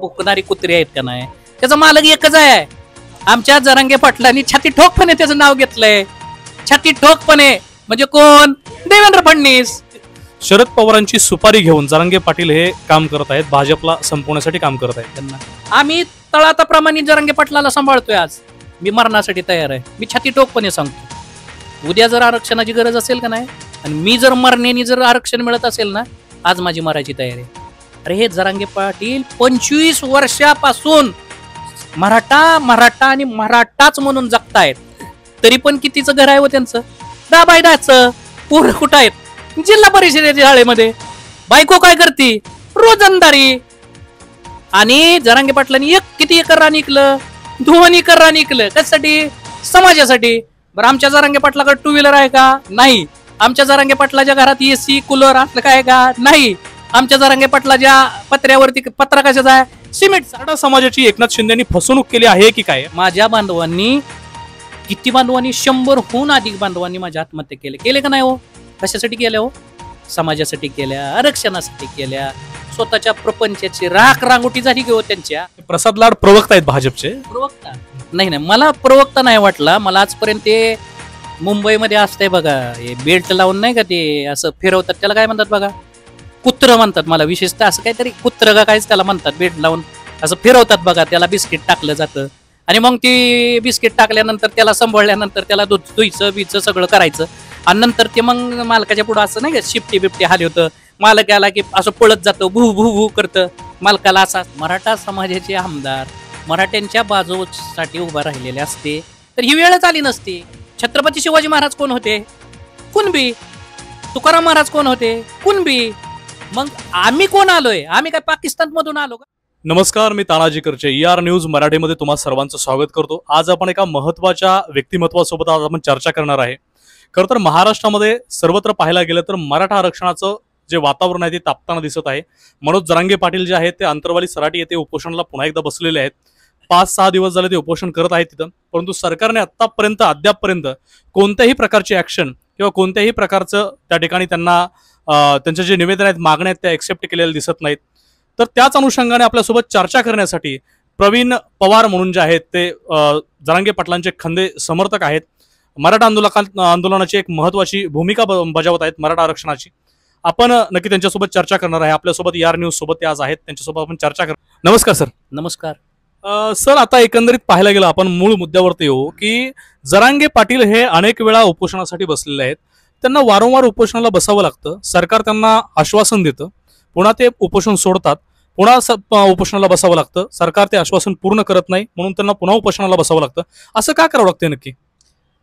भुकणारी कुत्री आहेत का नाही, त्याचा मालक एकच आहे. आमच्या जरांगे पाटलांनी छाती ठोकपणे त्याचं नाव घेतलंय. छाती ठोकपणे म्हणजे कोण? देवेंद्र फडणवीस. शरद पवारांची सुपारी घेऊन जरांगे पाटील हे काम करत आहेत, भाजपला संपवण्यासाठी काम करत आहेत. त्यांना आम्ही तळाताप्रमाणे जरांगे पाटलाला सांभाळतोय. आज मी मरणासाठी तयार आहे. मी छाती ठोकपणे सांगतो, उद्या जर आरक्षणाची गरज असेल का नाही आणि मी जर मरण्याने जर आरक्षण मिळत असेल ना, आज माझी मराठी तयारी आहे. अरे हे जरांगे पाटील 25 वर्षापासून मराठा आणि मराठाच म्हणून जगतायत. तरी पण कितीचं घर आहे हो त्यांचं? 10 बाय 10चं. पोरं कुठं आहेत? जिल्हा परिषदेच्या शाळेमध्ये. बायको काय करते? रोजंदारी. आणि जरांगे पाटलांनी किती एकर रान इकलं? 2 एकर रान इकलं. कशासाठी? समाजासाठी. बरं, आमच्या जरांगे पाटलाकडे 2 व्हीलर आहे का? नाही. आमच्या जरांगे पाटलाच्या घरात एसी कूलर असलं काय का? नाही. आमच्या जरांगे पाटलाच्या पत्र्यावरती पत्रा कशाचा आहे? सिमेंट. मराठा समाजाची एकनाथ शिंदेनी फसवणूक केली आहे की काय? माझ्या बांधवांनी, किती बांधवांनी, 100हून अधिक बांधवांनी माझ्या आत्महत्या केले का नाही हो? कशासाठी केल्या हो? समाजासाठी केल्या, आरक्षणासाठी केल्या. स्वतःच्या प्रपंचाची राख रांगोटी झाली की हो त्यांच्या. प्रसाद लाड प्रवक्ता आहेत भाजपचे. प्रवक्ता नाही, मला प्रवक्ता नाही वाटला. मला आजपर्यंत ते मुंबईमध्ये असतंय बघा, हे बेल्ट लावून नाही का ते असं फिरवतात, त्याला काय म्हणतात बघा? कुत्र म्हणतात. मला विशेषतः असं काहीतरी कुत्र का काहीच त्याला म्हणतात. बेल्ट लावून असं फिरवतात बघा, त्याला बिस्किट टाकलं जातं आणि मग ती बिस्किट टाकल्यानंतर त्याला सांभाळल्यानंतर त्याला धुईचं बीचं सगळं करायचं आणि नंतर ते मग मालकाच्या पुढं असं नाही का शिपटी बिपटी हाली होतं. मालक आला की असं पळत जातं, भू भू भू करतं मालकाला. असा मराठा समाजाचे आमदार मराठ्यांच्या बाजूसाठी उभा राहिलेले असते तर ही वेळच आली नसती. छत्रपती शिवाजी महाराज कोण होते? कुणबी. तुकाराम महाराज कोण होते? कुणबी. मग आम्ही कोण आलोय? आम्ही काय पाकिस्तान मधून आलो का? नमस्कार, मी तानाजी करचे, ER न्यूज मराठीमध्ये तुम्हा सर्वांचं स्वागत करतो. आज आपण एका महत्वाच्या व्यक्तिमत्वासोबत आज आपण चर्चा करणार आहे. खरं तर महाराष्ट्रामध्ये सर्वत्र पाहायला गेलं तर मराठा आरक्षणाचं जे वातावरण आहे ते तापताना दिसत आहे. मनोज जरांगे पाटील जे आहेत ते अंतरवाली सराटी येथे उपोषणाला पुन्हा एकदा बसलेले आहेत. 5-6 दिवस झाले ते उपोषण करत आहेत तिथं. परंतु सरकारने अद्यापपर्यंत कोणत्याही प्रकारची ऍक्शन किंवा कोणत्याही प्रकारचं त्या ठिकाणी त्यांना त्यांचे जे निवेदन आहेत, मागण्या आहेत, त्या एक्सेप्ट केलेल्या दिसत नाहीत. तर त्याच अनुषंगाने आपल्यासोबत चर्चा करण्यासाठी प्रवीण पवार म्हणून जे आहेत ते जरांगे पाटलांचे खंदे समर्थक आहेत. मराठा आंदोलनाची एक महत्वाची भूमिका बजावत आहेत मराठा आरक्षणाची. आपण नक्की त्यांच्यासोबत चर्चा करणार आहे. आपल्यासोबत ER न्यूज सोबत ते आज आहेत, त्यांच्यासोबत आपण चर्चा करणार. नमस्कार सर. नमस्कार सर, आता एकंदरीत पाहायला गेलं आपण मूळ मुद्द्यावरती येऊ की जरांगे पाटील हे अनेक वेळा उपोषणासाठी बसलेले आहेत. त्यांना वारंवार उपोषणाला बसावं लागतं. सरकार त्यांना आश्वासन देतं, पुन्हा ते उपोषण सोडतात, पुन्हा उपोषणाला बसावं लागतं. सरकार ते आश्वासन पूर्ण करत नाही म्हणून त्यांना पुन्हा उपोषणाला बसावं लागतं. असं का करावं लागतं नक्की?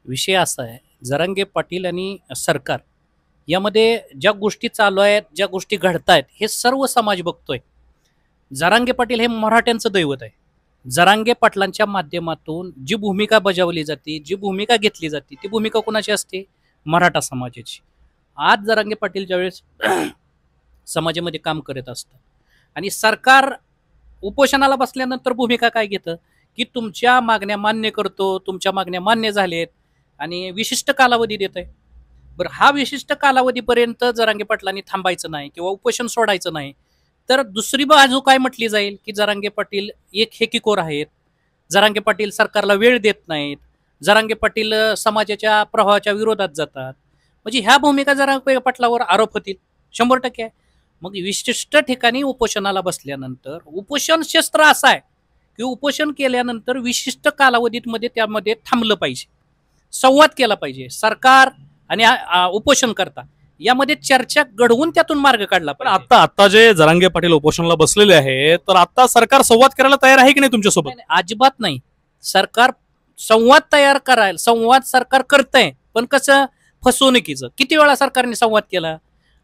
विषय असा आहे, जरांगे पाटील आणि सरकार यामध्ये ज्या गोष्टी चालू आहेत, ज्या गोष्टी घडतायत, हे सर्व समाज बघतोय. जरांगे पाटील हे मराठ्यांचं दैवत आहे. जरांगे पाटलांच्या माध्यमातून जी भूमिका बजावली जाते, जी भूमिका घेतली जाते, ती भूमिका कोणाची असते? मराठा समाजाची. आज जरांगे पाटील ज्यावेळेस समाजामध्ये काम करत असतात आणि सरकार उपोषणाला बसल्यानंतर भूमिका काय घेतं की तुमच्या मागण्या मान्य करतो, तुमच्या मागण्या मान्य झालेत आणि विशिष्ट कालावधी देत आहे. बरं, हा विशिष्ट कालावधीपर्यंत जरांगे पाटलांनी थांबायचं नाही किंवा उपोषण सोडायचं नाही, तर दुसरी बाजू काय म्हटली जाईल की जरांगे पाटील एक हेकीखोर आहेत, जरांगे पाटील सरकारला वेळ देत नाहीत, जरांगे पाटील समाजाच्या प्रवाहाच्या विरोधात जातात. म्हणजे ह्या भूमिका जरांगे पाटलावर आरोप होतील 100% आहे. मग विशिष्ट ठिकाणी उपोषणाला बसल्यानंतर उपोषण शस्त्र असं आहे की उपोषण केल्यानंतर विशिष्ट कालावधीमध्ये त्यामध्ये थांबलं पाहिजे, संवाद केला पाहिजे. सरकार आणि उपोषण करता यामध्ये चर्चा घडवून त्यातून मार्ग काढला. पण आता जे जरांगे पाटील उपोषणाला बसलेले आहे, तर आता सरकार संवाद करायला तयार आहे की नाही तुमच्यासोबत? अजिबात नाही. सरकार संवाद सरकार करतंय, पण कसं? फसवणुकीचं. किती वेळा सरकारने संवाद केला?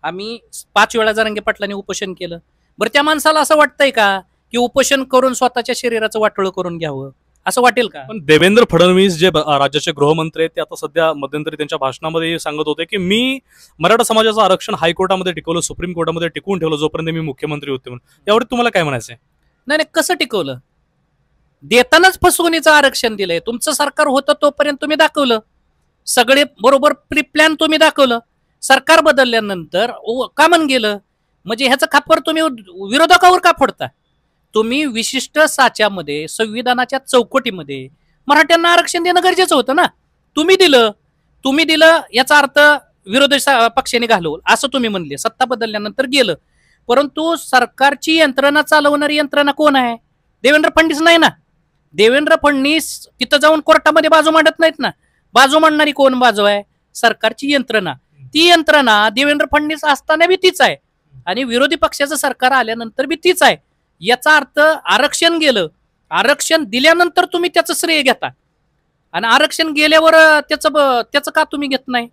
आम्ही 5 वेळा जरांगे पाटलांनी उपोषण केलं. बरं, त्या माणसाला असं वाटतंय का की उपोषण करून स्वतःच्या शरीराचं वाटोळं करून घ्यावं? असं वाटेल का? पण देवेंद्र फडणवीस जे राज्याचे गृहमंत्री आहेत ते आता सध्या मध्यंतरी त्यांच्या भाषणामध्ये सांगत होते की मी मराठा समाजाचं आरक्षण हायकोर्टामध्ये टिकवलं, सुप्रीम कोर्टामध्ये टिकवून ठेवलं जोपर्यंत मी मुख्यमंत्री होते म्हणून. यावर तुम्हाला काय म्हणायचंय? नाही, कसं टिकवलं? देतानाच फसवणीचं आरक्षण दिलंय. तुमचं सरकार होतं तोपर्यंत तुम्ही दाखवलं, सगळे बरोबर प्री प्लॅन तुम्ही दाखवलं. सरकार बदलल्यानंतर का मन गेलं? म्हणजे ह्याचं खापर तुम्ही विरोधकावर का फोडता? तुम्ही विशिष्ट साच्यामध्ये संविधानाच्या चौकटीमध्ये मराठ्यांना आरक्षण देणं गरजेचं होतं ना. तुम्ही दिलं याचा अर्थ विरोधी पक्षाने घालवलं असं तुम्ही म्हणले. सत्ता बदलल्यानंतर गेलं, परंतु सरकारची यंत्रणा चालवणारी यंत्रणा कोण आहे? देवेंद्र फडणवीस नाही ना. देवेंद्र फडणवीस तिथं जाऊन कोर्टामध्ये बाजू मांडत नाहीत ना. बाजू मांडणारी कोण बाजू आहे? सरकारची यंत्रणा. ती यंत्रणा देवेंद्र फडणवीस असताना बी तीच आहे आणि विरोधी पक्षाचं सरकार आल्यानंतर बी तीच आहे. याचा अर्थ आरक्षण गेलं, आरक्षण दिल्यानंतर तुम्ही त्याचं श्रेय घेता आणि आरक्षण गेल्यावर त्याचं का तुम्ही घेत नाही?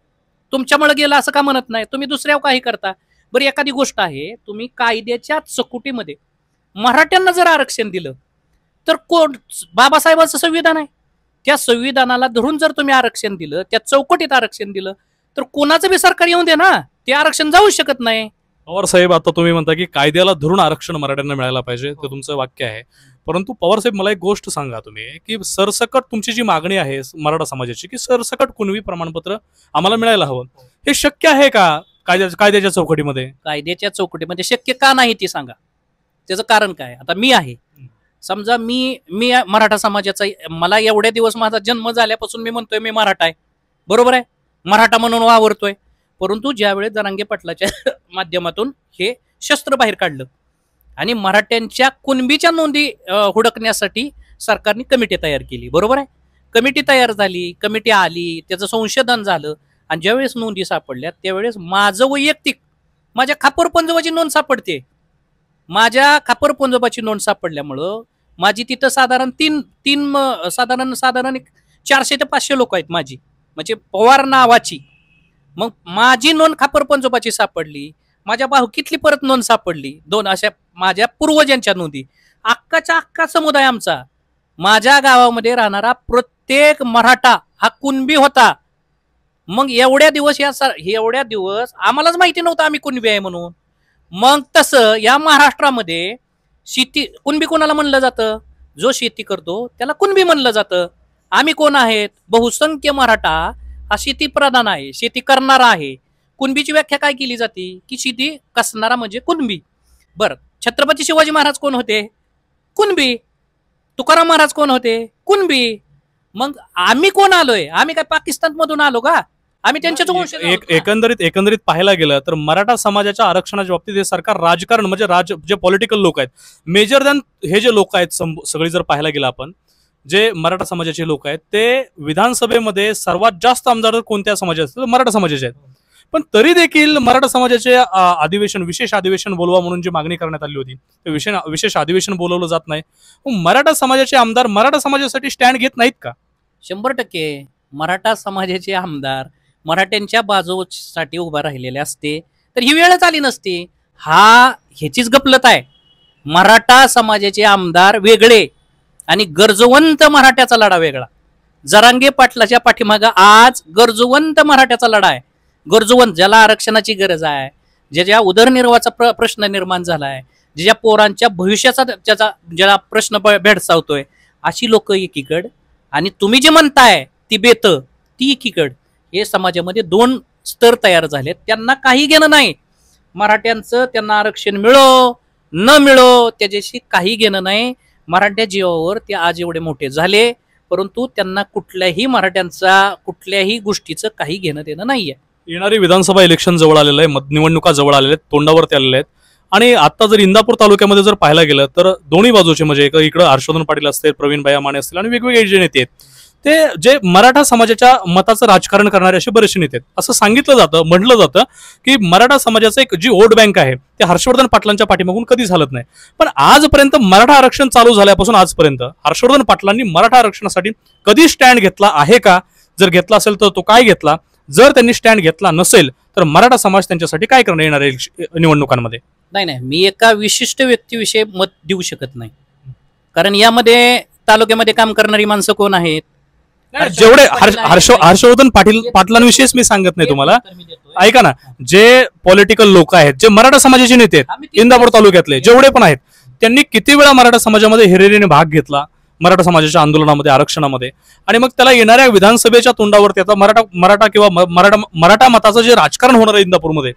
तुमच्यामुळे गेलं असं का म्हणत नाही? तुम्ही दुसऱ्या काही करता. बरं, एखादी गोष्ट आहे, तुम्ही कायद्याच्या चकुटीमध्ये मराठ्यांना जर आरक्षण दिलं तर कोण? बाबासाहेबांचं संविधान आहे, त्या संविधानाला धरून जर तुम्ही आरक्षण दिलं, त्या चौकटीत आरक्षण दिलं तर कोणाचं बी सरकार येऊन दे ना, ते आरक्षण जाऊ शकत नाही. पवार साहेब, आता तुम्ही म्हणता की कायद्याला धरून आरक्षण मराठ्यांना मिळायला पाहिजे, ते तुमचं वाक्य आहे. परंतु पवार साहेब, मला एक गोष्ट सांगा तुम्ही, की सरसकट तुमची जी मागणी आहे मराठा समाजाची, की सरसकट कुणबी प्रमाणपत्र आम्हाला मिळायला हवं, हे शक्य आहे का कायद्याच्या चौकटीमध्ये? कायद्याच्या चौकटीमध्ये शक्य का नाही ते सांगा. त्याचं कारण काय? आता मी आहे, समजा मी मराठा समाजाचा, मला एवढ्या दिवस माझा जन्म झाल्यापासून मी म्हणतोय मी मराठा आहे, बरोबर आहे, मराठा म्हणून वावरतोय. परंतु ज्यावेळेस जरांगे पाटलाच्या माध्यमातून हे शस्त्र बाहेर काढलं आणि मराठ्यांच्या कुणबीच्या नोंदी हुडकण्यासाठी सरकारने कमिटी तयार केली, बरोबर आहे. कमिटी तयार झाली, कमिटी आली, त्याचं संशोधन झालं आणि ज्यावेळेस नोंदी सापडल्या त्यावेळेस माझं वैयक्तिक माझ्या खापरपंजोबाची नोंद सापडते. माझ्या खापरपंजोबाची नोंद सापडल्यामुळं माझी तिथं साधारण 400 ते 500 लोक आहेत माझी, म्हणजे पवार नावाची. मग माझी नोंद खापरपंजोबाची सापडली, माझ्या भाऊकीतली परत नोंद सापडली, 2 अशा माझ्या पूर्वजांच्या नोंदी. अख्खा समुदाय आमचा, माझ्या गावामध्ये राहणारा प्रत्येक मराठा हा कुणबी होता. मग एवढ्या दिवस आम्हालाच माहिती नव्हतं आम्ही कुणबी आहे म्हणून. मग तसं या महाराष्ट्रामध्ये शेती कुणबी कोणाला म्हणलं जातं? जो शेती करतो त्याला कुणबी म्हणलं जातं. आम्ही कोण आहेत? बहुसंख्य मराठा हा शेती प्रधान आहे, शेती करणारा आहे. कुणबीची व्याख्या काय केली जाते? की शेती कसणारा म्हणजे कुणबी. बरं, छत्रपती शिवाजी महाराज कोण होते? कुणबी. तुकाराम महाराज कोण होते? कुणबी. मग आम्ही कोण आलोय? आम्ही काय पाकिस्तान मधून आलो का? आम्ही त्यांच्याच एकंदरीत पाहायला गेलं तर मराठा समाजाच्या आरक्षणाच्या बाबतीत हे सरकार राजकारण, म्हणजे जे पॉलिटिकल लोक आहेत, मेजर दॅन हे जे लोक आहेत सगळी जर पाहायला गेलं आपण, जे मराठा समाजाचे लोक आहेत, ते विधानसभेमध्ये सर्वात जास्त आमदार कोणत्या समाजाचे? मराठा समाजाचे आहेत. पण तरी देखील मराठा समाजाचे विशेष अधिवेशन बोलवा म्हणून जी मागणी करण्यात आली होती, ते विशेष अधिवेशन बोलवलं जात नाही. मराठा समाजाचे आमदार मराठा समाजासाठी स्टँड घेत नाहीत का? 100% मराठा समाजाचे आमदार मराठ्यांच्या बाजूसाठी उभा राहिलेले असते तर ही वेळच आली नसती. ह्याचीच गफलत आहे. मराठा समाजाचे आमदार वेगळे आणि गरजवंत मराठ्याचा लढा वेगळा. जरांगे पाटलाच्या पाठीमागं आज गरजवंत मराठ्याचा लढा आहे. गरजवंत, ज्याला आरक्षणाची गरज आहे, ज्याच्या उदरनिर्वाहाचा प्रश्न निर्माण झालाय, ज्याच्या पोरांच्या भविष्याचा ज्याला प्रश्न भेडसावतोय, अशी लोक एकीकड आणि तुम्ही जे म्हणताय ती बेत ती एकीकड. हे समाजामध्ये 2 स्तर तयार झालेत. त्यांना काही घेणं नाही मराठ्यांचं, त्यांना आरक्षण मिळो न मिळो त्याच्याशी काही घेणं नाही. मराठ्या जीवावर ते आज एवढे मोठे झाले, परंतु त्यांना कुठल्याही मराठ्यांचा कुठल्याही गोष्टीचं काही घेणं देणं नाहीये. येणारी विधानसभा इलेक्शन जवळ आलेलं आहे, निवडणुका जवळ आलेल्या आहेत, तोंडावरती आलेल्या आहेत. आणि आता जर इंदापूर तालुक्यामध्ये जर पाहायला गेलं तर दोन्ही बाजूचे, म्हणजे इकडे हर्षवर्धन पाटील असतील, प्रवीण भाई माने असतील आणि वेगवेगळे जे नेते आहेत, ते जे मराठा समाजाच्या मताचं राजकारण करणारे असे बरेचसे नेते आहेत. असं सांगितलं जातं, म्हटलं जातं की मराठा समाजाचं एक जी वोट बँक आहे ते हर्षवर्धन पाटलांच्या पाठीमागून कधीच हलत नाही. पण आजपर्यंत मराठा आरक्षण चालू झाल्यापासून आजपर्यंत हर्षवर्धन पाटलांनी मराठा आरक्षणासाठी कधी स्टँड घेतला आहे का? जर घेतला असेल तर तो काय घेतला? जर त्यांनी स्टँड घेतला नसेल तर मराठा समाज त्यांच्यासाठी काय करणार येणाऱ्या निवडणुकांमध्ये? नाही, मी एका विशिष्ट व्यक्तीविषयी मत देऊ शकत नाही, कारण यामध्ये तालुक्यामध्ये काम करणारी माणसं कोण आहेत? जेवढे हर्षवर्धन पाटलांविषयीच मी सांगत नाही तुम्हाला, ऐका ना, जे पॉलिटिकल लोक आहेत, जे मराठा समाजाचे नेते आहेत इंदापूर तालुक्यातले जेवढे पण आहेत, त्यांनी किती वेळा मराठा समाजामध्ये हिरिरीने भाग घेतला मराठा समाजाच्या आंदोलनामध्ये, आरक्षणामध्ये, आणि मग त्याला येणाऱ्या विधानसभेच्या तोंडावरती आता मराठा किंवा मराठा मताचं जे राजकारण होणार आहे इंदापूरमध्ये,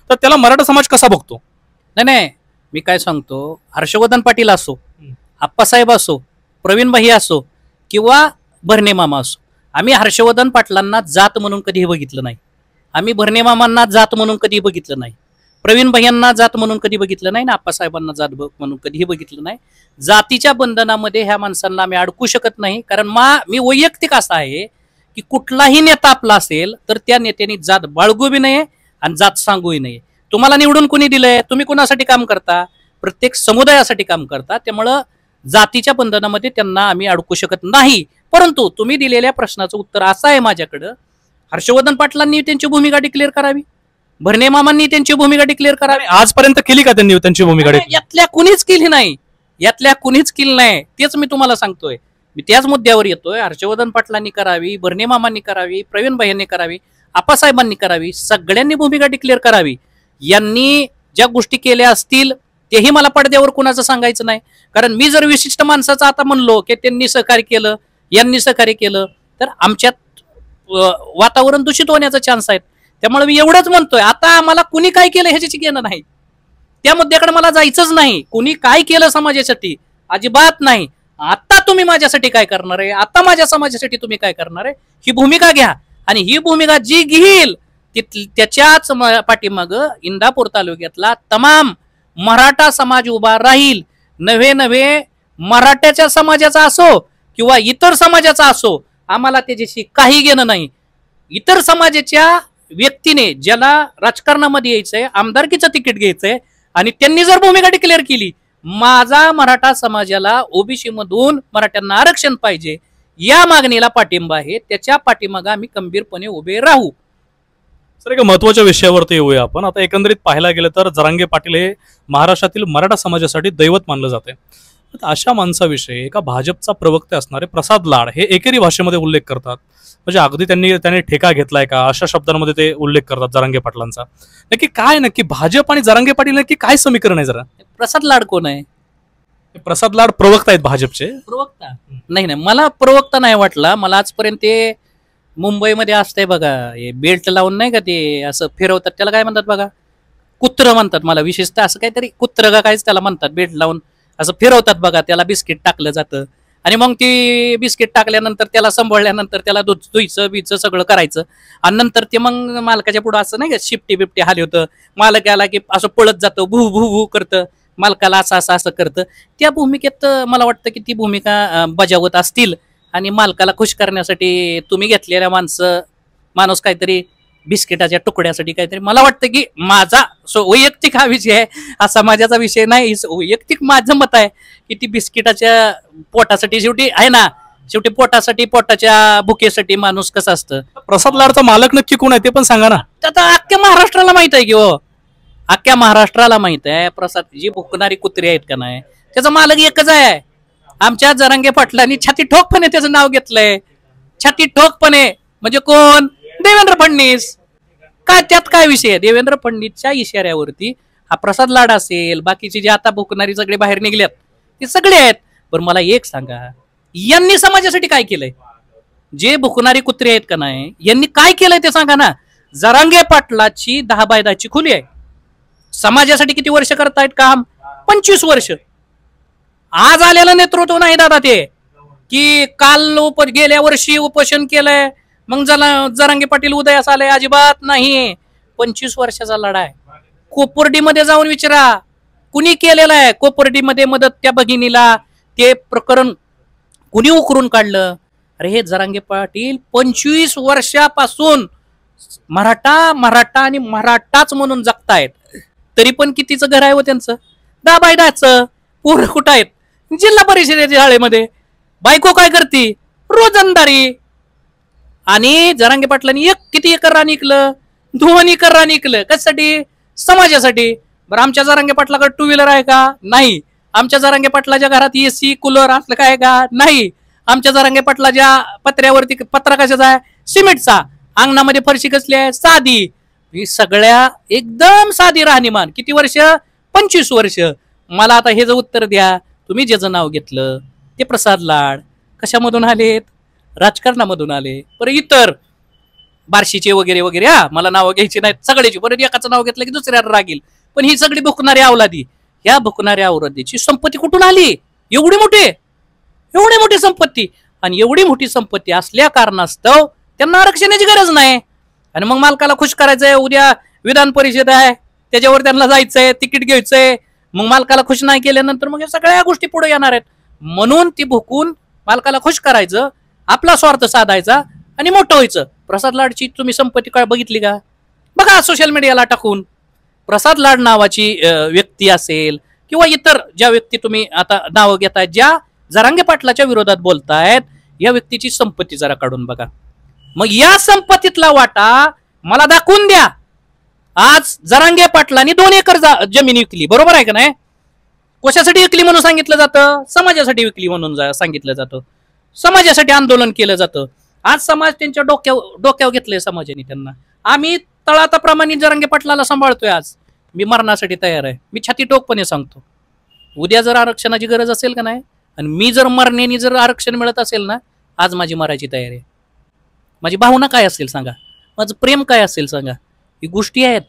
तर त्याला मराठा समाज कसा बघतो? नाही, मी काय सांगतो, हर्षवर्धन पाटील असो आप्पासाहेब असो, प्रवीण भाई असो किंवा भरणे मामा असो, आम्ही हर्षवर्धन पाटलांना जात म्हणून कधीही बघितलं नाही. आम्ही भरणे मामांना जात म्हणून कधी बघितलं नाही. प्रवीण भैयांना जात म्हणून कधी बघितलं नाही ना आप्पासाहेबांना जात म्हणून कधीही बघितलं नाही. जातीच्या बंधनामध्ये ह्या माणसांना आम्ही अडकू शकत नाही. कारण मी वैयक्तिक असा आहे की कुठलाही नेता आपला असेल तर त्या नेत्याने जात बाळगू बी नये आणि जात सांगूही नये. तुम्हाला निवडून कोणी दिलंय, तुम्ही कोणासाठी काम करता, प्रत्येक समुदायासाठी काम करता. त्यामुळं जातीच्या बंधनामध्ये त्यांना आम्ही अडकू शकत नाही. परंतु तुम्ही दिलेल्या प्रश्नाचं उत्तर असं आहे माझ्याकडं, हर्षवर्धन पाटलांनी त्यांची भूमिका डिक्लेअर करावी, भरणे मामांनी त्यांची भूमिका डिक्लेअर करावी. आजपर्यंत केली का त्यांनी त्यांची भूमिका? यातल्या कुणीच केली नाही, यातल्या कुणीच केली नाही. तेच मी तुम्हाला सांगतोय. मी त्याच मुद्द्यावर येतोय. हर्षवर्धन पाटलांनी करावी, भरणे मामांनी करावी, प्रवीण भाईंनी करावी, आप्पासाहेबांनी करावी, सगळ्यांनी भूमिका डिक्लेअर करावी. यांनी ज्या गोष्टी केल्या असतील तेही मला पडद्यावर कुणाचं सांगायचं नाही. कारण मी जर विशिष्ट माणसाचं आता म्हणलो की त्यांनी सहकार्य केलं, यांनी सहकार्य केलं, तर आमच्यात वातावरण दूषित होण्याचा चान्स आहे. त्यामुळे मी एवढंच म्हणतोय, आता मला कुणी काय केलं ह्याच्याची घेणं नाही, त्या मुद्द्याकडे मला जायचंच नाही. कुणी काय केलं समाजासाठी अजिबात नाही. आता तुम्ही माझ्यासाठी काय करणार आहे, आता माझ्या समाजासाठी तुम्ही काय करणार आहे, ही भूमिका घ्या. आणि ही भूमिका जी घेईल त्याच्याच पाठीमाग इंदापूर तालुक्यातला तमाम मराठा समाज उभा राहील. नव्हे नव्हे मराठ्याच्या समाजाचा असो किंवा इतर समाजाचा असो, आम्हाला त्याच्याशी काही घेणं नाही. इतर समाजाच्या व्यक्तीने ज्याला राजकारणामध्ये यायचंय, आमदारकीचं तिकीट घ्यायचंय आणि त्यांनी जर भूमिका डिक्लेअर केली, माझा मराठा समाजाला ओबीसी मधून मराठ्यांना आरक्षण पाहिजे या मागणीला पाठिंबा आहे, त्याच्या पाठीमागे आम्ही खंबीरपणे उभे राहू. सर, एका महत्वाच्या विषयावरती येऊया आपण. आता एकंदरीत पाहायला गेलं तर जरांगे पाटील हे महाराष्ट्रातील मराठा समाजासाठी दैवत मानलं जाते. अशा माणसाविषयी एका भाजपचा प्रवक्ते असणारे प्रसाद लाड हे एकेरी भाषेमध्ये उल्लेख करतात. म्हणजे अगदी त्यांनी ठेका घेतलाय का अशा शब्दांमध्ये ते उल्लेख करतात जरांगे पाटलांचा. नक्की भाजप आणि जरांगे पाटील नक्की काय समीकरण आहे? जरा प्रसाद लाड कोण आहे? प्रसाद लाड प्रवक्ता आहेत भाजपचे. प्रवक्ता नाही, मला प्रवक्ता नाही वाटला. मला आजपर्यंत ते मुंबईमध्ये असतंय बघा, हे बेल्ट लावून नाही का ते असं फिरवतात, त्याला काय म्हणतात बघा, कुत्र म्हणतात. मला विशेषतः असं काहीतरी कुत्र का काहीच त्याला म्हणतात, बेल्ट लावून असं फिरवतात बघा, त्याला बिस्किट टाकलं जातं आणि मग ती बिस्किट टाकल्यानंतर त्याला सांभाळल्यानंतर त्याला धुईचं बीचं सगळं करायचं आणि नंतर ते मग मालकाच्या पुढं असं नाही का शिपटी बिपटी हाली होतं, मालक आला की असं पळत जातं, भू भू भू करतं, मालकाला असं करतं. त्या भूमिकेत मला वाटतं की ती भूमिका बजावत असतील आणि मालकाला खुश करण्यासाठी तुम्ही घेतलेल्या माणूस काहीतरी बिस्किटाच्या तुकड्यासाठी काहीतरी, मला वाटतं की माझा वैयक्तिक हा विषय आहे, हा समाजाचा विषय नाही. वैयक्तिक माझं मत आहे की ती बिस्किटाच्या पोटासाठी शेवटी आहे ना, शेवटी पोटासाठी पोटाच्या भुकेसाठी माणूस कसं असतं. प्रसाद लाडचा मालक नक्की कोण आहे ते पण सांगा ना. आता अख्ख्या महाराष्ट्राला माहित आहे की हो, अख्ख्या महाराष्ट्राला माहित आहे. प्रसाद जी भुकणारी कुत्री आहेत का नाही, त्याचा मालक एकच आहे. आमच्या जरांगे पाटलांनी छाती ठोकपणे त्याचं नाव घेतलंय. छाती ठोकपणे म्हणजे कोण? देवेंद्र फडणवीस. काय त्यात काय विषय आहे? देवेंद्र फडणवीसच्या इशाऱ्यावरती हा प्रसाद लाड असेल, बाकीचे जे आता भुकणारी सगळे बाहेर निघल्यात ते सगळे आहेत. पण मला एक सांगा, यांनी समाजासाठी काय केलंय? जे भुकणारी कुत्री आहेत का नाही, यांनी काय केलंय ते सांगा ना. जरांगे पाटलाची 10/10 खुली आहे. समाजासाठी किती वर्ष करतायत काम? 25 वर्ष. आज आलेलं नेतृत्व नाही दादा ते, की काल गेल्या वर्षी उपोषण केलंय मग जरांगे पाटील उदयास आले, अजिबात नाही. 25 वर्षाचा लढा आहे. कोपर्डीमध्ये जाऊन विचारा कुणी केलेला आहे. कोपर्डीमध्ये मदत त्या भगिनीला, ते प्रकरण कुणी उकरून काढलं? अरे हे जरांगे पाटील 25 वर्षापासून मराठा आणि मराठाच म्हणून जगतायत. तरी पण कितीचं घर आहे हो त्यांचं? 10/10चं. पोरं कुठं आहेत? जिल्हा परिषदेच्या शाळेमध्ये. बायको काय करते? रोजंदारी. आणि जरांगे पाटलांनी किती एकर रान इकलं? 2 एकर रान इकलं. कशासाठी? समाजासाठी. बरं, आमच्या जरांगे पाटलाकडे 2 व्हीलर आहे का? नाही. आमच्या जरांगे पाटलाच्या घरात एसी कूलर असलं काय का? नाही. आमच्या जरांगे पाटलाच्या पत्र्यावरती पत्रा कशाचा आहे? सिमेंटचा. अंगणामध्ये फरशी कसली आहे? साधी. ही सगळ्या एकदम साधी राहणीमान. किती वर्ष? 25 वर्ष. मला आता हे जे उत्तर द्या, तुम्ही ज्याचं नाव घेतलं ते प्रसाद लाड कशामधून आलेत? राजकारणामधून आले. परत इतर बार्शीचे वगैरे वगैरे, मला नावं घ्यायची नाहीत सगळ्याची, परत एकाचं नाव घेतलं की दुसऱ्याला रागील. पण ही सगळी भुकणारी अवलादी, या भुकणाऱ्या अवलादीची संपत्ती कुठून आली? एवढी मोठी संपत्ती, आणि एवढी मोठी संपत्ती असल्या कारणास्तव त्यांना आरक्षणाची गरज नाही. आणि मग मालकाला खुश करायचंय, उद्या विधान परिषद आहे, त्याच्यावर त्यांना जायचंय, तिकीट घ्यायचंय. मग मालकाला खुश नाही केल्यानंतर मग या सगळ्या गोष्टी पुढे येणार आहेत. म्हणून ती भुकून मालकाला खुश करायचं, आपला स्वार्थ साधायचा आणि मोठं व्हायचं. प्रसाद लाडची तुम्ही संपत्ती काय बघितली का? बघा सोशल मीडियाला टाकून. प्रसाद लाड नावाची व्यक्ती असेल किंवा इतर ज्या व्यक्ती तुम्ही आता नावं घेतायत, ज्या जरांगे पाटलाच्या विरोधात बोलतायत, या व्यक्तीची संपत्ती जरा काढून बघा. मग या संपत्तीतला वाटा मला दाखवून द्या. आज जरांगे पाटलांनी 2 एकर जमीन विकली, बरोबर आहे का नाही? कशासाठी विकली म्हणून सांगितलं जातं? समाजासाठी विकली म्हणून सांगितलं जातं. समाजासाठी आंदोलन केलं जातं. आज समाज त्यांच्या डोक्यावर घेतलंय समाजाने त्यांना. आम्ही तळाताप्रमाणे जरांगे पाटलाला सांभाळतोय. आज मी मरणासाठी तयार आहे. मी छाती टोकपणे सांगतो, उद्या जर आरक्षणाची गरज असेल का नाही, आणि मी जर मरण्याने जर आरक्षण मिळत असेल ना, आज माझी मरायची तयारी आहे. माझी भावना काय असेल सांगा, माझं प्रेम काय असेल सांगा. ही गोष्टी आहेत.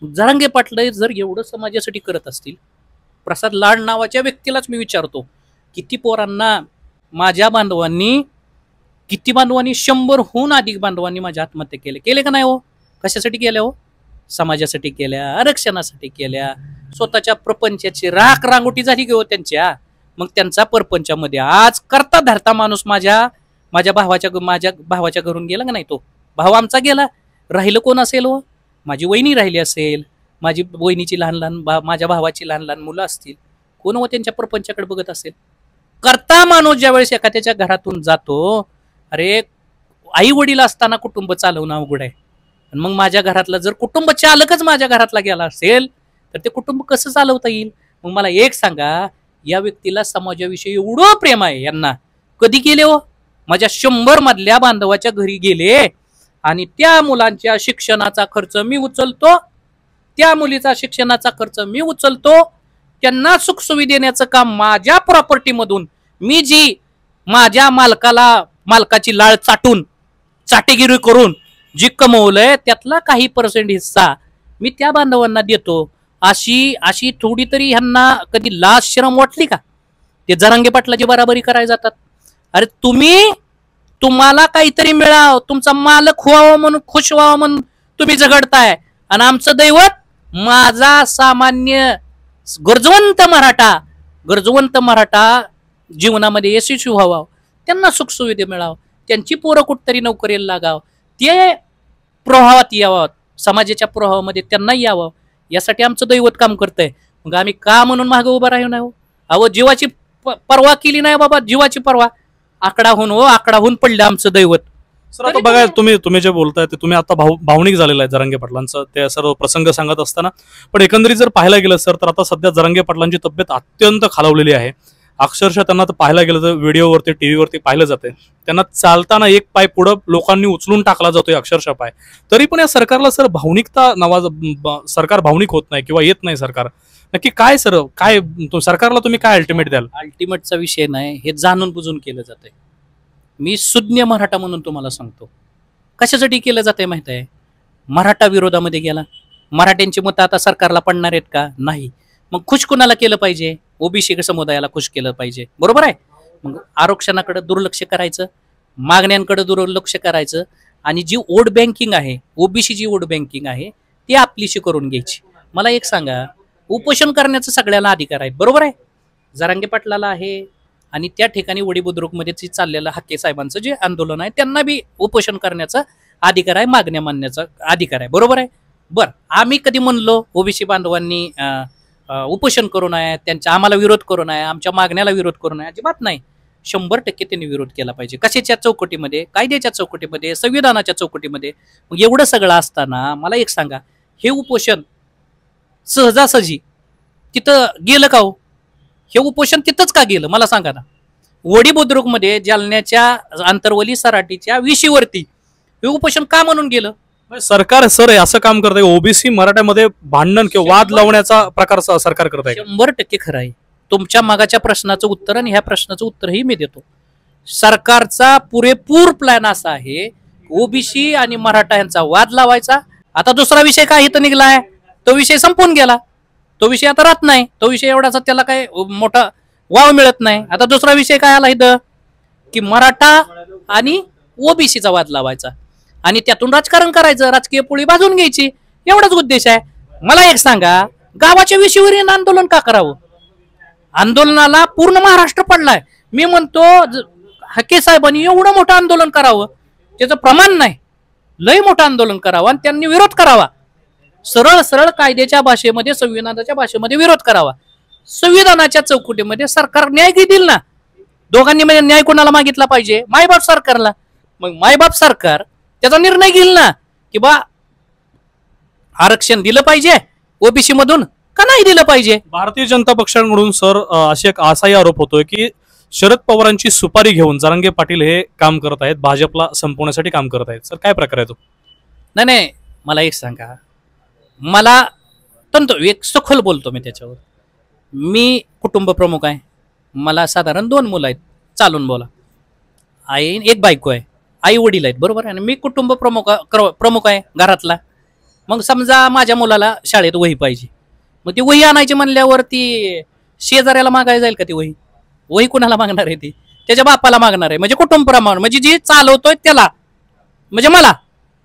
जरांगे पाटील जर एवढं समाजासाठी करत असतील, प्रसाद लाड नावाच्या व्यक्तीलाच मी विचारतो, किती पोरांना माझ्या बांधवांनी, किती बांधवांनी, 100हून अधिक बांधवांनी माझ्या आत्महत्या केले का नाही हो? कशासाठी केल्या हो? समाजासाठी केल्या, आरक्षणासाठी केल्या. स्वतःच्या प्रपंचाची राख रांगोटी झाली घेऊ त्यांच्या. मग त्यांचा परपंचामध्ये आज करता धरता माणूस माझ्या भावाच्या घरून गेला का नाही? तो भाव आमचा गेला. राहिलं कोण असेल हो? माझी वहिनी राहिली असेल, माझी वहिनीची लहान माझ्या भावाची लहान मुलं असतील. कोण हो त्यांच्या परपंचाकडे बघत असेल? करता माणूस ज्यावेळेस एखाद्याच्या घरातून जातो, अरे आई वडील असताना कुटुंब चालवणं अवघड आहे. मग माझ्या घरातला जर कुटुंब चालकच माझ्या घरातला गेला असेल तर ते कुटुंब कसं चालवता येईल? मग मला एक सांगा, या व्यक्तीला समाजाविषयी एवढं प्रेम आहे, यांना कधी गेले हो? माझ्या 100 मधल्या बांधवाच्या घरी गेले आणि त्या मुलांच्या शिक्षणाचा खर्च मी उचलतो, त्या मुलीचा शिक्षणाचा खर्च मी उचलतो, त्यांना सुखसुविधा देण्याचं काम माझ्या प्रॉपर्टीमधून मी जी माझ्या मालकाची लाळ चाटून चाटेगिरी करून जी कमवलंय त्यातला काही पर्सेंट हिस्सा मी त्या बांधवांना देतो. अशी थोडी तरी ह्यांना कधी लाज शरम वाटली का? ते जरांगे पाटलाची बराबरी करायला जातात. अरे तुम्हाला काहीतरी मिळावं, तुमचा मालक व्हावं म्हणून, खुश व्हावं म्हणून तुम्ही झगडताय. आणि आमचं दैवत माझा सामान्य गरजवंत मराठा जीवनामध्ये यशस्वी व्हावा, त्यांना सुखसुविधा मिळावं, त्यांची पोरं कुठतरी नोकरीला लागावं, ते प्रवाहात यावं, समाजाच्या प्रवाहामध्ये त्यांना यावं, यासाठी आमचं दैवत काम करतंय. मग आम्ही का म्हणून मागे उभं राहू नाही? अहो जीवाची पर्वा केली नाही बाबा, जीवाची पर्वा. आकडाहून पडलं आमचं दैवत. सर आता बघा, तुम्ही जे बोलताय ते तुम्ही आता भावनिक झालेलं आहे जरांगे पाटलांचं, ते सर्व प्रसंग सांगत असताना. पण एकंदरीत जर पाहायला गेलं सर, तर आता सध्या जरांगे पाटलांची तब्येत अत्यंत खालावलेली आहे. अक्षरशः त्यांना तर पाहायला गेलं तर व्हिडिओवरती, टीव्हीवरती पाहिलं जाते, त्यांना चालताना एक पाय पुढं लोकांनी उचलून टाकला जातोय, अक्षरशः पाय. तरी पण या सरकारला सर भावनिकता सरकार भावनिक होत नाही किंवा येत नाही सरकार. नक्की काय सर, काय सरकारला तुम्ही काय अल्टिमेट द्याल? अल्टिमेटचा विषय नाही, हे जाणून बुजून केलं जातंय. मी सुज्ञ मराठा म्हणून तुम्हाला सांगतो, कशासाठी केलं जातंय माहित आहे? मराठा विरोधामध्ये गेला. मराठ्यांची मतं आता सरकारला पडणार आहेत का? नाही. मग खुश कुणाला केलं पाहिजे? ओबीसी समुदायाला खुश केलं पाहिजे, बरोबर आहे. मग आरक्षणाकडे दुर्लक्ष करायचं, मागण्यांकडे दुर्लक्ष करायचं, आणि जी वोट बँकिंग आहे, ओबीसी जी वोट बँकिंग आहे ती आपलीशी करून घ्यायची. मला एक सांगा, उपोषण करण्याचा सगळ्याला अधिकार आहे, बरोबर आहे. जरांगे पाटलाला आहे, आणि त्या ठिकाणी वडी बुद्रुकमध्ये चाललेलं हाके साहेबांचं जे आंदोलन आहे त्यांना बी उपोषण करण्याचा अधिकार आहे, मागण्या मानण्याचा अधिकार आहे, बरोबर आहे. बरं, आम्ही कधी म्हणलो ओबीसी बांधवांनी उपोषण करू नये, त्यांचा आम्हाला विरोध करू नये, आमच्या मागण्याला विरोध करू नये? अजिबात नाही. 100% त्यांनी विरोध केला पाहिजे. कशाच्या चौकटीमध्ये? कायद्याच्या चौकटीमध्ये, संविधानाच्या चौकटीमध्ये. मग एवढं सगळं असताना मला एक सांगा, हे उपोषण सहजासहजी तिथं गेलं का हो? हे उपोषण तिथंच का गेलं मला सांगा ना. वडी बुद्रुकमध्ये जालन्याच्या आंतरवली सराटीच्या विशीवरती हे उपोषण का म्हणून गेलं? सरकार सर असं काम करत आहे, ओबीसी मराठ्यामध्ये भांडण किंवा वाद लावण्याचा प्रकार सरकार करत आहे. 100% खरं आहे. तुमच्या मागाच्या प्रश्नाचं उत्तर आणि ह्या प्रश्नाचं उत्तरही मी देतो. सरकारचा पुरेपूर प्लॅन असा आहे, ओबीसी आणि मराठा यांचा वाद लावायचा. आता दुसरा विषय काय इथं निघलाय, तो विषय संपून गेला, तो विषय आता राहत नाही. तो विषय एवढाचा त्याला काय मोठा वाव मिळत नाही. आता दुसरा विषय काय आला इथं की मराठा आणि ओबीसीचा वाद लावायचा आणि त्यातून राजकारण करायचं, राजकीय पोळी भाजून घ्यायची, एवढाच उद्देश आहे. मला एक सांगा, गावाच्या विषयावर आंदोलन का करावं? आंदोलनाला पूर्ण महाराष्ट्र पडलाय. मी म्हणतो हके साहेबांनी एवढं मोठं आंदोलन करावं, त्याचं प्रमाण नाही. लय मोठं आंदोलन करावं आणि त्यांनी विरोध करावा. सरळ सरळ कायद्याच्या भाषेमध्ये, संविधानाच्या भाषेमध्ये विरोध करावा. संविधानाच्या चौकटीमध्ये सरकार न्याय देईल ना. दोघांनी म्हणजे न्याय कोणाला मागितला पाहिजे? मायबाप सरकारला. मग मायबाप सरकार त्याचा निर्णय घेईल ना की बा आरक्षण दिलं पाहिजे ओबीसी मधून का नाही दिलं पाहिजे. भारतीय जनता पक्षाकडून सर असाही आरोप होतोय की शरद पवारांची सुपारी घेऊन जरांगे पाटील हे काम करत आहेत, भाजपला संपवण्यासाठी काम करत आहेत. सर काय प्रकार आहे तो? नाही, मला एक सांगा, मला एक सखोल बोलतो मी त्याच्यावर. मी कुटुंब प्रमुख आहे. मला साधारण 2 मुलं आहेत, चालून बोला. आई, एक बायको आहे, आई वडील आहेत, बरोबर आहे. आणि मी कुटुंब प्रमुख आहे घरातला. मग समजा माझ्या मुलाला शाळेत वही पाहिजे, मग ती वही आणायची म्हणल्यावर ती शेजाऱ्याला मागायला जाईल का? ती वही कुणाला मागणार आहे? ती त्याच्या बापाला मागणार आहे. म्हणजे कुटुंब प्रमाण, म्हणजे जी चालवतोय त्याला, म्हणजे मला.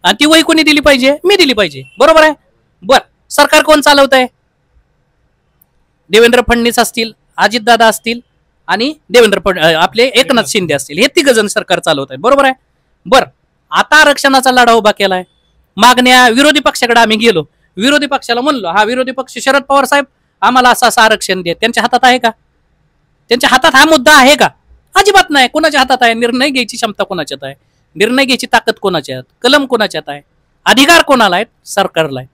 आणि ती वही कोणी दिली पाहिजे? मी दिली पाहिजे, बरोबर आहे. बर, सरकार कोण चालवत आहे? देवेंद्र फडणवीस असतील, अजितदादा असतील आणि आपले एकनाथ शिंदे असतील, हे 3 जण सरकार चालवत आहेत, बरोबर आहे. बर, आता आरक्षणाचा लढा उभा केलाय. मागण्या विरोधी पक्षाकडे आम्ही गेलो, विरोधी पक्षाला म्हणलो, हा विरोधी पक्ष शरद पवार साहेब आम्हाला असं आरक्षण दे. त्यांच्या हातात आहे का? त्यांच्या हातात हा मुद्दा आहे का? अजिबात नाही. कोणाच्या हातात आहे? निर्णय घ्यायची क्षमता कोणाच्यात आहे? निर्णय घ्यायची ताकद कोणाच्यात? कलम कोणाच्यात आहे? अधिकार कोणाला आहेत? सरकारला आहे.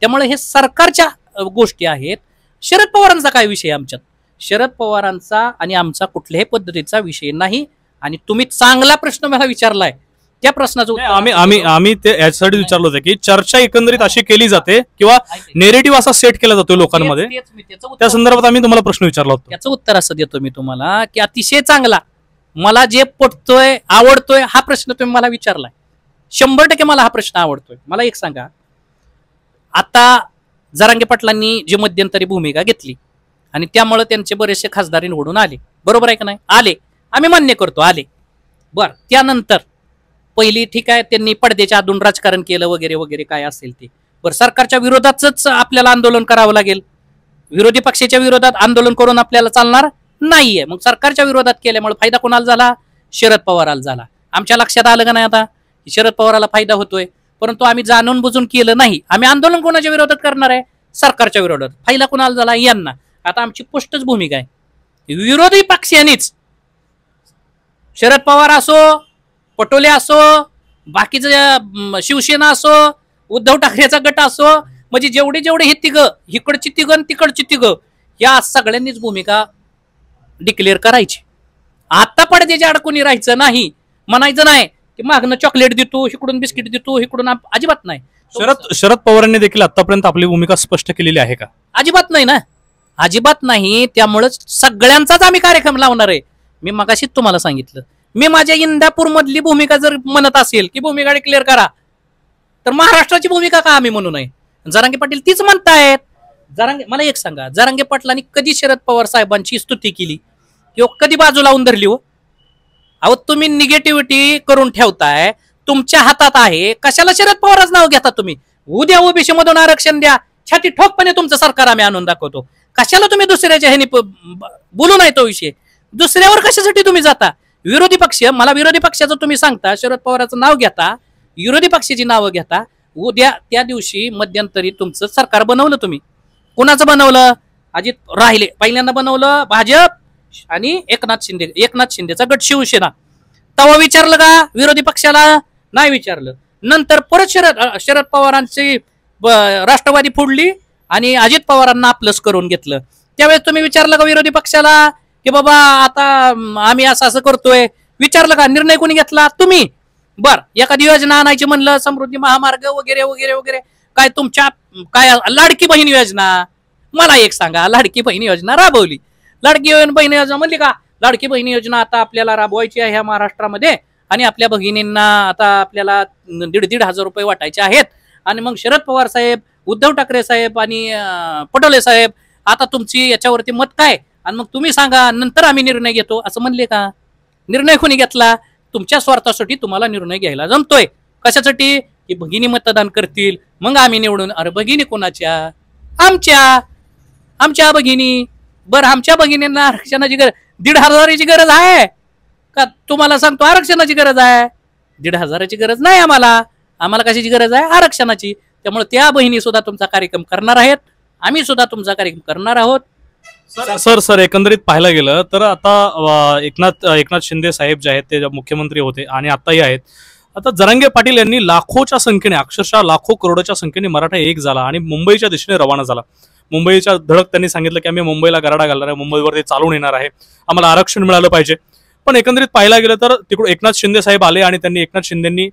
त्यामुळे हे सरकारच्या गोष्टी आहेत. शरद पवारांचा काय विषय आमच्यात? शरद पवारांचा आणि आमचा कुठल्याही पद्धतीचा विषय नाही. आणि तुम्ही चांगला प्रश्न मला विचारलाय, त्या प्रश्नाचं आम्ही ते यासाठी विचारलं होतं की चर्चा एकंदरीत अशी केली जाते किंवा नेरेटिव्ह असा सेट केला जातो लोकांमध्ये, त्या संदर्भात आम्ही तुम्हाला प्रश्न विचारला होता. त्याचं उत्तर असं देतो मी तुम्हाला की अतिशय चांगला, मला जे पटतोय, आवडतोय, हा प्रश्न तुम्ही मला विचारलाय. 100% मला हा प्रश्न आवडतोय. मला एक सांगा, आता जरांगे पाटलांनी जी मध्यंतरी भूमिका घेतली आणि त्यामुळे त्यांचे बरेचसे खासदार निवडून आले, बरोबर आहे का नाही? आले, आम्ही मान्य करतो, आले. बर, त्यानंतर पहिली ठीक आहे, त्यांनी पडद्याच्या आतून राजकारण केलं वगैरे वगैरे काय असेल ते. बरं, सरकारच्या विरोधातच आपल्याला आंदोलन करावं लागेल. विरोधी पक्षाच्या विरोधात आंदोलन करून आपल्याला चालणार नाहीये. मग सरकारच्या विरोधात केल्यामुळे फायदा कोणाला झाला? शरद पवाराला झाला. आमच्या लक्षात आलं का नाही आता? शरद पवाराला फायदा होतोय, परंतु आम्ही जाणून बुजून केलं नाही. आम्ही आंदोलन कोणाच्या विरोधात करणार आहे? सरकारच्या विरोधात. फायदा कोणाला झाला? यांना. आता आमची स्पष्टच भूमिका आहे, विरोधी पक्षांनीच, शरद पवार असो, पटोले असो, बाकीचं शिवसेना असो, उद्धव ठाकरेचा गट असो, म्हणजे जेवढे हे तिघं, इकडची तिघं आणि तिकडची तिघं, या सगळ्यांनीच भूमिका डिक्लेअर करायची. आता पडद्याच्या अडकून राहायचं नाही, म्हणायचं नाही की मागणं चॉकलेट देतो, इकडून बिस्किट देतो, इकडून अजिबात नाही. शरद पवारांनी देखील आतापर्यंत आपली भूमिका स्पष्ट केलेली आहे का? अजिबात नाही ना, अजिबात नाही. त्यामुळेच सगळ्यांचाच आम्ही कार्यक्रम लावणार आहे. मी मगाशीच तुम्हाला सांगितलं, मी माझ्या इंदापूर मधली भूमिका जर म्हणत असेल की भूमिका डिक्लेअर करा, तर महाराष्ट्राची भूमिका का आम्ही म्हणू नये? जरांगे पाटील तीच म्हणतायत. मला एक सांगा, जरांगे पाटलांनी कधी शरद पवार साहेबांची स्तुती केली किंवा कधी बाजू लावून धरली हो? अहो, तुम्ही निगेटिव्हिटी करून ठेवताय, तुमच्या हातात आहे. कशाला शरद पवारच नाव घेता तुम्ही? उद्या ओबीसी मधून आरक्षण द्या, छाती ठोकपणे तुमचं सरकार आम्ही आणून दाखवतो. कशाला तुम्ही दुसऱ्याच्या ह्यानी बोलू नाही तो विषय? दुसऱ्यावर कशासाठी तुम्ही जाता? विरोधी पक्ष, मला विरोधी पक्षाचं तुम्ही सांगता, शरद पवारांचं नाव घेता, विरोधी पक्षाची नावं घेता. उद्या त्या दिवशी मध्यंतरी तुमचं सरकार बनवलं तुम्ही. कोणाचं बनवलं? अजित राहिले पहिल्यांदा बनवलं भाजप आणि एकनाथ शिंदेचा गट शिवसेना. तेव्हा विचारलं का विरोधी पक्षाला? नाही विचारलं. नंतर परत शरद पवारांची राष्ट्रवादी फोडली आणि अजित पवारांना आपलंच करून घेतलं. त्यावेळेस तुम्ही विचारलं का विरोधी पक्षाला की बाबा आता आम्ही असं करतोय? विचारलं का? निर्णय कोणी घेतला? तुम्ही. बर, एखादी योजना आणायची म्हणलं, समृद्धी महामार्ग वगैरे वगैरे वगैरे, काय तुमच्या काय लाडकी बहीण योजना, मला एक सांगा, लाडकी बहीण योजना राबवली. लाडकी बहीण योजना म्हणली का? लाडकी बहीण योजना आता आपल्याला राबवायची आहे ह्या महाराष्ट्रामध्ये आणि आपल्या भगिनींना आता आपल्याला 1,500 रुपये वाटायचे आहेत. आणि मग शरद पवार साहेब, उद्धव ठाकरे साहेब आणि पटोले साहेब, आता तुमची याच्यावरती मत काय? आणि मग तुम्ही सांगा नंतर आम्ही निर्णय घेतो असं म्हणले का? निर्णय कोणी घेतला? तुमच्या स्वार्थासाठी तुम्हाला निर्णय घ्यायला जमतोय. कशासाठी? की भगिनी मतदान करतील मग आम्ही निवडून. अरे भगिनी कोणाच्या? आमच्या भगिनी. बरं आमच्या भगिनींना आरक्षणाची गरज 1,500ची गरज आहे का? तुम्हाला सांगतो आरक्षणाची गरज आहे. 1,500ची गरज नाही आम्हाला. आम्हाला कशाची गरज आहे? आरक्षणाची. त्यामुळे त्या बहिणी सुद्धा तुमचा कार्यक्रम करणार आहेत, आम्ही सुद्धा तुमचा कार्यक्रम करणार आहोत. सर एकंदरीत पाहायला गेलं तर आता एकनाथ शिंदे साहेब जे आहेत ते मुख्यमंत्री होते आणि आताही आहेत. आता जरांगे पाटील यांनी लाखोच्या संख्येने, अक्षरशः लाखो करोडच्या संख्येने मराठा एक झाला आणि मुंबईच्या दिशेने रवाना झाला. मुंबईच्या धडक त्यांनी सांगितलं की आम्ही मुंबईला गराडा घालणार आहे, मुंबईवर ते चालून येणार आहे, आम्हाला आरक्षण मिळालं पाहिजे. पण एकंदरीत पाहायला गेलं तर तिकडून एकनाथ शिंदे साहेब आले आणि त्यांनी एकनाथ शिंदेंनी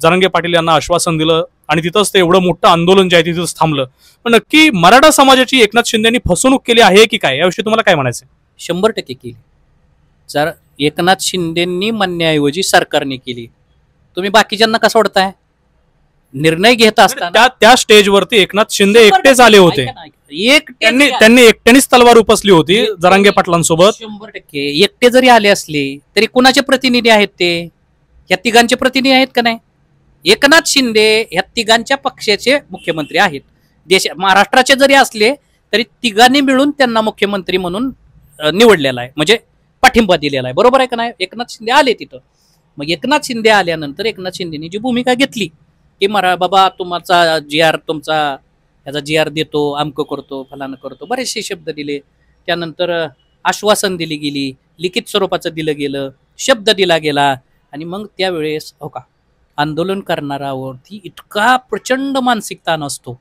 जरांगे पाटील यांना आश्वासन दिलं आणि तिथंच ते एवढं मोठं आंदोलन जे आहे तिथंच थांबलं. पण नक्की मराठा समाजाची एकनाथ शिंदेंनी फसवणूक केली आहे की काय, याविषयी तुम्हाला काय म्हणायचं? 100% केली. जर एकनाथ शिंदेंनी म्हणण्याऐवजी सरकारने केली. तुम्ही बाकीच्यांना कसं सोडताय? निर्णय घेत असताना त्या स्टेजवरती एकनाथ शिंदे एकटेच आले होते. त्यांनी एकट्यानेच तलवार उपसली होती जरांगे पाटलांसोबत. 100% एकटे जरी आले असले तरी कुणाचे प्रतिनिधी आहेत ते? ह्या तिघांचे प्रतिनिधी आहेत का नाही? एकनाथ शिंदे ह्या तिघांच्या पक्षाचे मुख्यमंत्री आहेत. महाराष्ट्राचे जरी असले तरी तिघांनी मिळून त्यांना मुख्यमंत्री म्हणून निवडलेला आहे, म्हणजे पाठिंबा दिलेला आहे. बरोबर आहे का नाही? एकनाथ शिंदे आले तिथं. मग एकनाथ शिंदे आल्यानंतर एकनाथ शिंदेनी जी भूमिका घेतली की बाबा तुमचा GR, तुमचा याचा GR देतो, आमकं करतो, फलानं करतो, बरेचसे शब्द दिले. त्यानंतर आश्वासन दिली गेली, लिखित स्वरूपाचं दिलं गेलं, शब्द दिला गेला. आणि मग त्यावेळेस हो का आंदोलन करणाऱ्यावरती इतका प्रचंड मानसिक ताण असतो,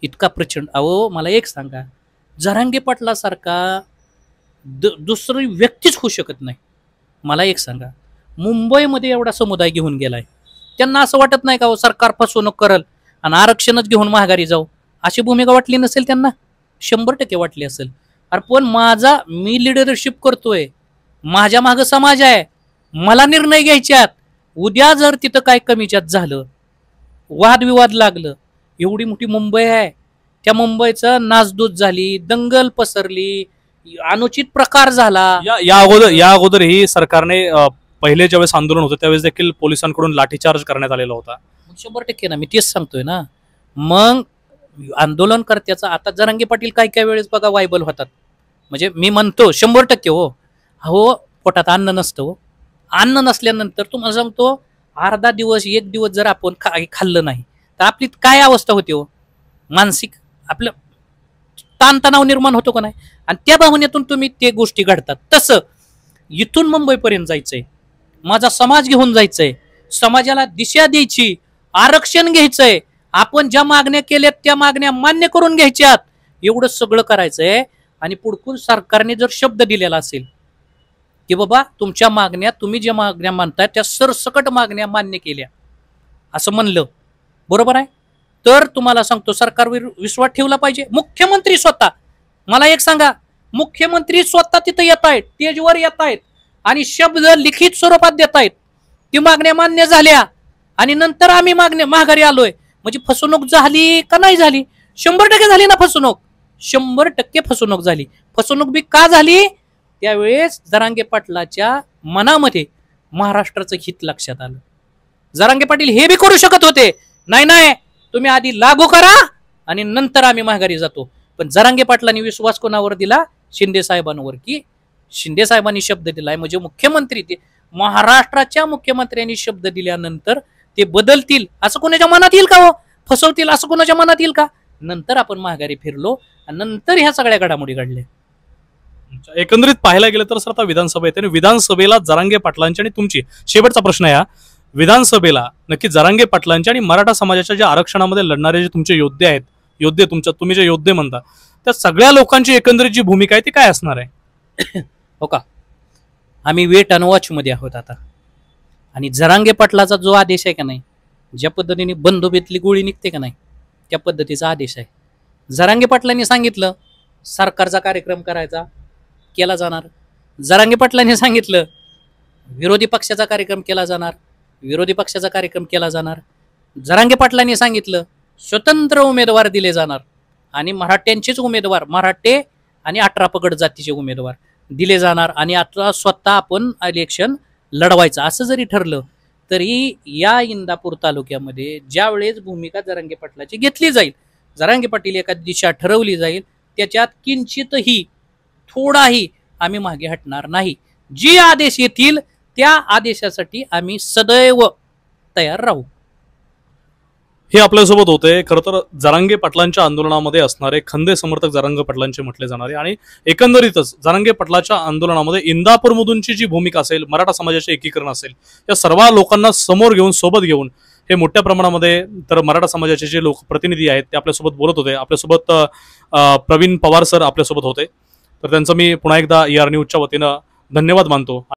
इतका प्रचंड. अहो मला एक सांगा, जरांगे पाटलासारखा दुसरी व्यक्तीच होऊ शकत नाही. मला एक सांगा, मुंबईमध्ये एवढा समुदाय घेऊन गेलाय, त्यांना असं वाटत नाही का हो सरकार फसवणूक करल आणि आरक्षणच घेऊन माघारी जाऊ, अशी भूमिका वाटली नसेल त्यांना? 100% वाटली असेल. अरे पण मी लिडरशिप करतोय, माझ्या मागं समाज आहे, मला निर्णय घ्यायच्यात. उद्या जर तिथं काय कमी जास्त झालं, वादविवाद लागलं, एवढी मोठी मुंबई आहे, त्या मुंबईचं नासधूस झाली, दंगल पसरली, अनुचित प्रकार झाला. या अगोदर ही सरकारने पहिले ज्यावेळेस आंदोलन होतं त्यावेळेस देखील पोलिसांकडून लाठीचार्ज करण्यात आलेला होता. 100% ना, मी तेच सांगतोय ना. मग आंदोलनकर्त्याचा आता जरांगे पाटील काय वेळेस बघा वायबल होतात. म्हणजे मी म्हणतो 100% हो पोटात अन्न नसतं हो. अन्न नसल्यानंतर तुम्हाला सांगतो अर्धा दिवस एक दिवस जर आपण खाल्लं नाही तर आपली काय अवस्था होते हो? मानसिक आपलं ताणतणाव निर्माण होतो का नाही? आणि त्या भावनेतून तुम्ही ते गोष्टी घडतात. तसं इथून मुंबईपर्यंत जायचंय, माझा समाज घेऊन जायचंय, समाजाला दिशा द्यायची, आरक्षण घ्यायचंय, आपण ज्या मागण्या केल्यात त्या मागण्या मान्य करून घ्यायच्यात, एवढं सगळं करायचंय. आणि पुढकून सरकारने जर शब्द दिलेला असेल की बाबा तुमच्या मागण्या, तुम्ही ज्या मागण्या मानताय त्या सरसकट मागण्या मान्य केल्या, असं म्हणलं, बरोबर आहे, तर तुम्हाला सांगतो सरकारवर विश्वास ठेवला पाहिजे. मुख्यमंत्री स्वतः, मला एक सांगा, मुख्यमंत्री स्वतः तिथं येत आहेत, स्टेजवर येत आहेत आणि शब्द लिखित स्वरूपात देत आहेत की मागण्या मान्य झाल्या आणि नंतर आम्ही माघारी आलोय. म्हणजे फसवणूक झाली का नाही झाली? 100% झाली ना फसवणूक. 100% फसवणूक झाली. फसवणूक बी का झाली? त्यावेळेस जरांगे पाटलाच्या मनामध्ये महाराष्ट्राचं हित लक्षात आलं. जरांगे पाटील हे बी करू शकत होते, नाही तुम्ही आधी लागू करा आणि नंतर आम्ही माघारी जातो. पण जरांगे पाटलांनी विश्वास कोणावर दिला? शिंदे साहेबांवर, की शिंदे साहेबांनी शब्द दिलाय म्हणजे मुख्यमंत्री, ते महाराष्ट्राच्या मुख्यमंत्र्यांनी शब्द दिल्यानंतर ते बदलतील असं कोणाच्या मनात येईल का हो? फसवतील असं कोणाच्या मनात येईल का? नंतर आपण माघारी फिरलो आणि नंतर ह्या सगळ्या घडामोडी घडल्या. एकंदरीत पाहायला गेलं तर सर आता विधानसभा येते आणि विधानसभेला जरांगे पाटलांची आणि तुमची शेवटचा प्रश्न आहे, विधानसभेला नक्की जरांगे पाटलांच्या आणि मराठा समाजाच्या ज्या आरक्षणामध्ये लढणारे जे तुमचे योद्धे आहेत, तुम्ही जे योद्धे म्हणता, त्या सगळ्या लोकांची एकंदरीत जी भूमिका आहे ती काय असणार आहे? हो का, आम्ही वेट अँड वॉच मध्ये आहोत आता. आणि जरांगे पाटलाचा जो आदेश आहे का नाही, ज्या पद्धतीने बंदुकीतली गोळी निघते का नाही, त्या पद्धतीचा आदेश आहे. जरांगे पाटलांनी सांगितलं सरकारचा कार्यक्रम करायचा, केला जाणार. जरांगे पाटलांनी सांगितलं विरोधी पक्षाचा कार्यक्रम केला जाणार, विरोधी पक्षाचा कार्यक्रम केला जाणार. जरांगे पाटलांनी सांगितलं स्वतंत्र उमेदवार दिले जाणार आणि मराठ्यांचेच उमेदवार, मराठे आणि 18 पगड जातीचे उमेदवार दिले जाणार आणि आता स्वतः आपण इलेक्शन लढवायचं असं जरी ठरलं तरी या इंदापूर तालुक्यामध्ये ज्या वेळेस भूमिका जरांगे पाटलाची घेतली जाईल, जरांगे पाटील एखादी दिशा ठरवली जाईल, त्याच्यात किंचितही थोडाही आम्ही मागे हटणार नाही. जे आदेश येतील त्या आदेशासाठी आम्ही सदैव तयार राहू. हे आपल्यासोबत होते. खरं तर जरांगे पाटलांच्या आंदोलनामध्ये असणारे खंदे समर्थक जरांगे पाटलांचे म्हटले जाणारे आणि एकंदरीतच जरांगे पाटलाच्या आंदोलनामध्ये इंदापूरमधूनची जी भूमिका असेल, मराठा समाजाचे एकीकरण असेल, या सर्व लोकांना समोर घेऊन सोबत घेऊन हे मोठ्या प्रमाणामध्ये तर मराठा समाजाचे जे लोक प्रतिनिधी आहेत ते आपल्यासोबत बोलत होते. आपल्यासोबत प्रवीण पवार सर आपल्यासोबत होते. तर त्यांचं मी पुन्हा एकदा ER न्यूजच्या वतीनं धन्यवाद मानतो.